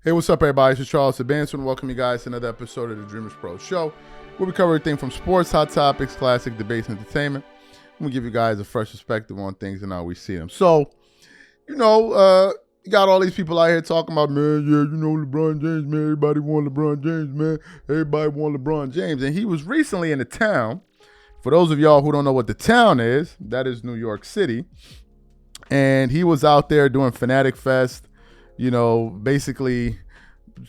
Hey, what's up, everybody? This is Charles Advancement. Welcome you guys to another episode of the Dreamers Pro Show, where we cover everything from sports, hot topics, classic debates, and entertainment. We give you guys a fresh perspective on things and how we see them. So, you got all these people out here talking about, man, LeBron James, man, everybody want LeBron James, man. Everybody want LeBron James. And he was recently in the town. For those of y'all who don't know what the town is, that is New York City. And he was out there doing Fanatic Fest, basically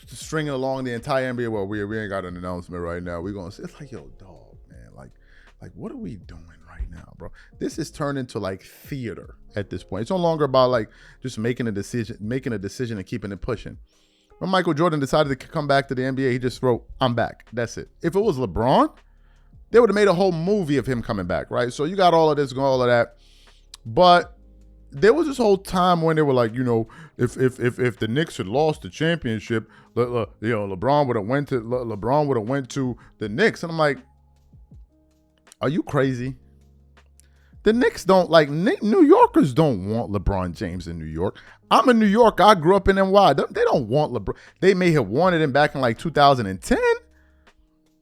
stringing along the entire NBA. Well, we ain't got an announcement right now. We're going to say, it's like, yo, dog, man, like, what are we doing right now, bro? This is turned into like theater at this point. It's no longer about like just making a decision and keeping it pushing. When Michael Jordan decided to come back to the NBA, he just wrote, I'm back. That's it. If it was LeBron, they would have made a whole movie of him coming back, right? So you got all of this going, all of that. But there was this whole time when they were like, if the Knicks had lost the championship, LeBron would have went to the Knicks. And I'm like, are you crazy? The Knicks don't New Yorkers don't want LeBron James in New York. I'm in New York. I grew up in NY. They don't want LeBron. They may have wanted him back in like 2010,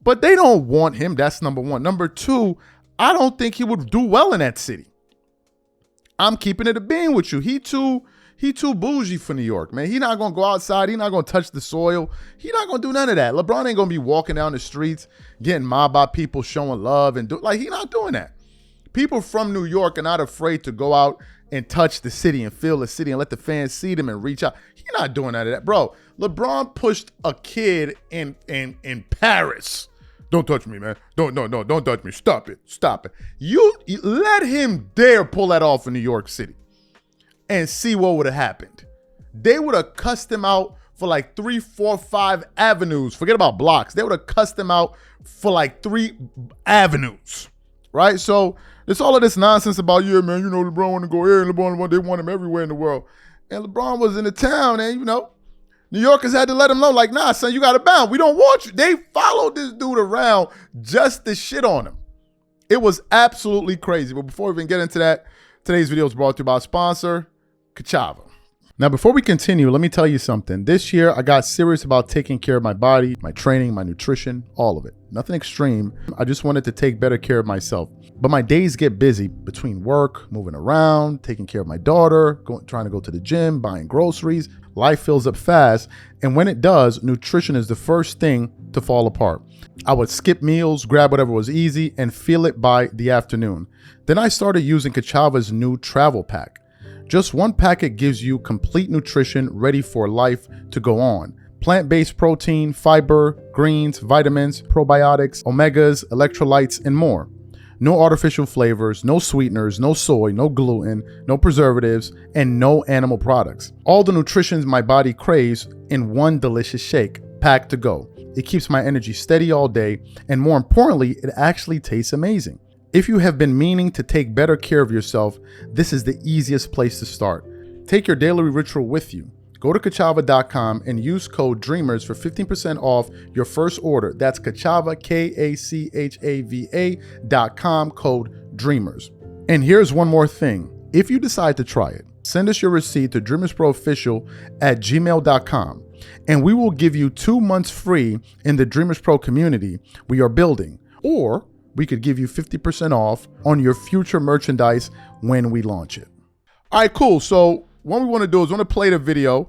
but they don't want him. That's number one. Number two, I don't think he would do well in that city. I'm keeping it a bean with you. He too bougie for New York, man. He not gonna go outside. He not gonna touch the soil. He not gonna do none of that. LeBron ain't gonna be walking down the streets, getting mobbed by people, showing love and he not doing that. People from New York are not afraid to go out and touch the city and feel the city and let the fans see them and reach out. He not doing none of that, bro. LeBron pushed a kid in Paris. Don't touch me, man. Don't touch me. Stop it. You let him dare pull that off in New York City and see what would have happened. They would have cussed him out for like 3, 4, 5 avenues. Forget about blocks. They would have cussed him out for like 3 avenues, right? So there's all of this nonsense about, yeah, man, LeBron want to go here and LeBron, they want him everywhere in the world. And LeBron was in the town and, New Yorkers had to let him know, like, nah, son, you got to bounce. We don't want you. They followed this dude around just to shit on him. It was absolutely crazy. But before we even get into that, today's video is brought to you by our sponsor, Kachava. Now, before we continue, let me tell you something. This year, I got serious about taking care of my body, my training, my nutrition, all of it. Nothing extreme. I just wanted to take better care of myself. But my days get busy between work, moving around, taking care of my daughter, trying to go to the gym, buying groceries. Life fills up fast, and when it does, nutrition is the first thing to fall apart. I would skip meals, grab whatever was easy, and feel it by the afternoon. Then I started using Kachava's new travel pack. Just one packet gives you complete nutrition ready for life to go on. Plant-based protein, fiber, greens, vitamins, probiotics, omegas, electrolytes, and more. No artificial flavors, no sweeteners, no soy, no gluten, no preservatives, and no animal products. All the nutrition my body craves in one delicious shake, packed to go. It keeps my energy steady all day, and more importantly, it actually tastes amazing. If you have been meaning to take better care of yourself, this is the easiest place to start. Take your daily ritual with you. Go to Kachava.com and use code DREAMERS for 15% off your first order. That's Kachava, Kachava.com, code DREAMERS. And here's one more thing. If you decide to try it, send us your receipt to DreamersProOfficial@gmail.com, and we will give you 2 months free in the Dreamers Pro community we are building. Or we could give you 50% off on your future merchandise when we launch it. All right, cool. So what we want to do is play the video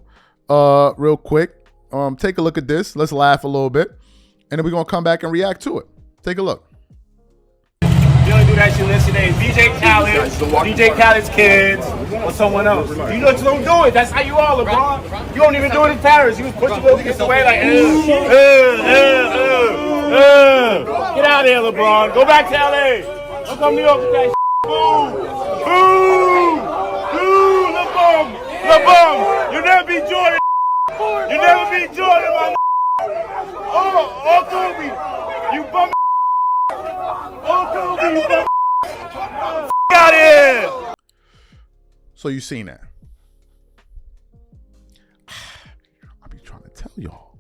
real quick. Take a look at this. Let's laugh a little bit. And then we're going to come back and react to it. Take a look. The only dude that you listen to is DJ Khaled's kids, or someone else. You just don't do it. That's how you are, LeBron. You don't even do it in Paris. You was pushing those niggas away like, get out of here, LeBron. Go back to LA. Don't come to New York with that shit. Boo, LeBron. You never beat Jordan. You never beat Jordan, my Oh, Kobe. You bum. Oh, Kobe, you bum. Get out of here. So you seen that? I be trying to tell y'all.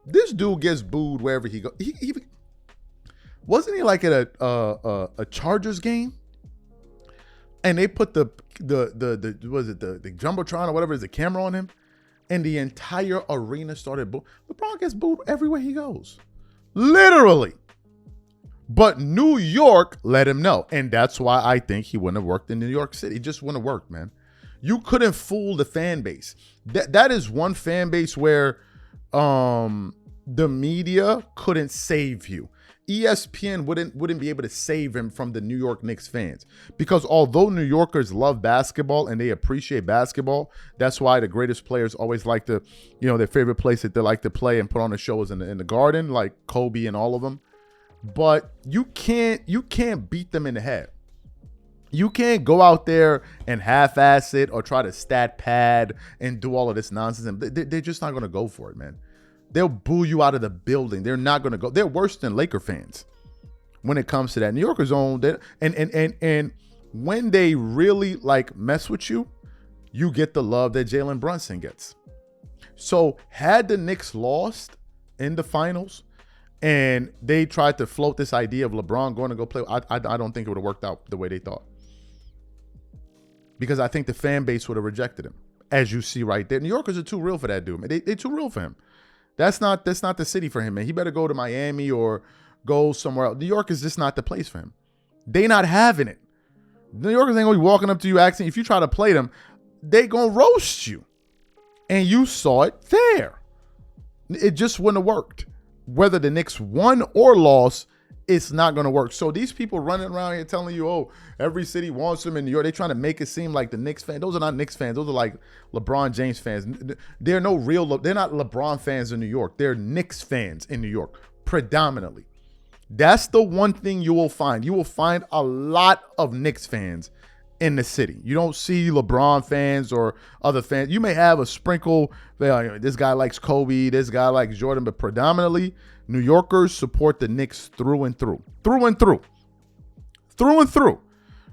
This dude gets booed wherever he goes. He wasn't he like at a Chargers game? and they put the jumbotron or whatever is the camera on him, and the entire arena started booing. LeBron gets booed everywhere he goes, literally. But New York let him know, and that's why I think he wouldn't have worked in New York City. He just wouldn't have worked, man. You couldn't fool the fan base. That is one fan base where the media couldn't save you. ESPN wouldn't be able to save him from the New York Knicks fans, because although New Yorkers love basketball and they appreciate basketball, that's why the greatest players always like to, their favorite place that they like to play and put on the show is in the Garden, like Kobe and all of them. But you can't beat them in the head. You can't go out there and half-ass it or try to stat pad and do all of this nonsense. They're just not going to go for it, man. They'll boo you out of the building. They're not going to go. They're worse than Laker fans when it comes to that. New Yorkers own that. And when they really mess with you, you get the love that Jalen Brunson gets. So had the Knicks lost in the finals and they tried to float this idea of LeBron going to go play, I don't think it would have worked out the way they thought. Because I think the fan base would have rejected him, as you see right there. New Yorkers are too real for that dude, man. They're too real for him. That's not the city for him, man. He better go to Miami or go somewhere else. New York is just not the place for him. They not having it. New Yorkers ain't gonna be walking up to you asking. If you try to play them, they gonna roast you. And you saw it there. It just wouldn't have worked. Whether the Knicks won or lost, it's not going to work. So these people running around here telling you, oh, every city wants them in New York. They're trying to make it seem like the Knicks fans. Those are not Knicks fans. Those are like LeBron James fans. They're not LeBron fans in New York. They're Knicks fans in New York, predominantly. That's the one thing you will find. You will find a lot of Knicks fans in the city. You don't see LeBron fans or other fans. You may have a sprinkle. This guy likes Kobe. This guy likes Jordan. But predominantly, New Yorkers support the Knicks through and through. Through and through. Through and through.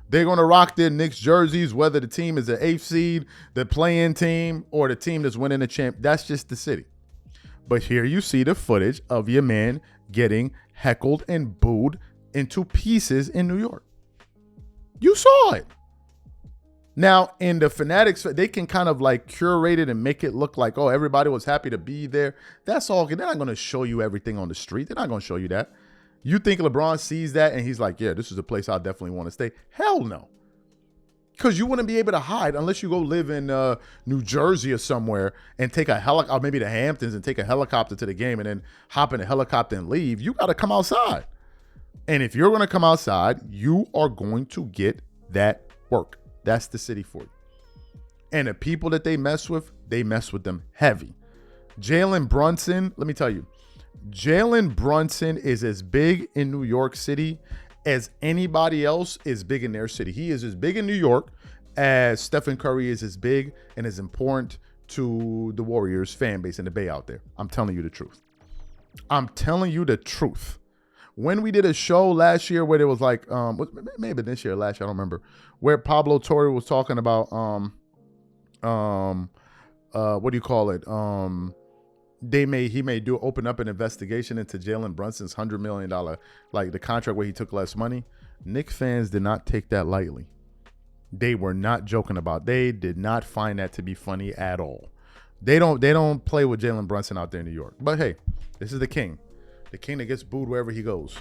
They're going to rock their Knicks jerseys, whether the team is the 8th seed, the play-in team, or the team that's winning the champ. That's just the city. But here you see the footage of your man getting heckled and booed into pieces in New York. You saw it. Now, in the Fanatics, they can kind of curate it and make it look like, oh, everybody was happy to be there. That's all. They're not going to show you everything on the street. They're not going to show you that. You think LeBron sees that and he's like, yeah, this is a place I definitely want to stay. Hell no. Because you wouldn't be able to hide unless you go live in New Jersey or somewhere and take a helicopter, or maybe the Hamptons, and take a helicopter to the game and then hop in a helicopter and leave. You got to come outside. And if you're going to come outside, you are going to get that work. That's the city for you. And the people that they mess with them heavy. Jalen Brunson, let me tell you, Jalen Brunson is as big in New York City as anybody else is big in their city. He is as big in New York as Stephen Curry is as big and as important to the Warriors fan base in the Bay out there. I'm telling you the truth. I'm telling you the truth. When we did a show last year where there was maybe this year or last year, I don't remember, where Pablo Torre was talking about what do you call it? He may open up an investigation into Jalen Brunson's $100 million, the contract where he took less money. Knicks fans did not take that lightly. They were not joking about. They did not find that to be funny at all. They don't play with Jalen Brunson out there in New York. But hey, this is the king. The king that gets booed wherever he goes.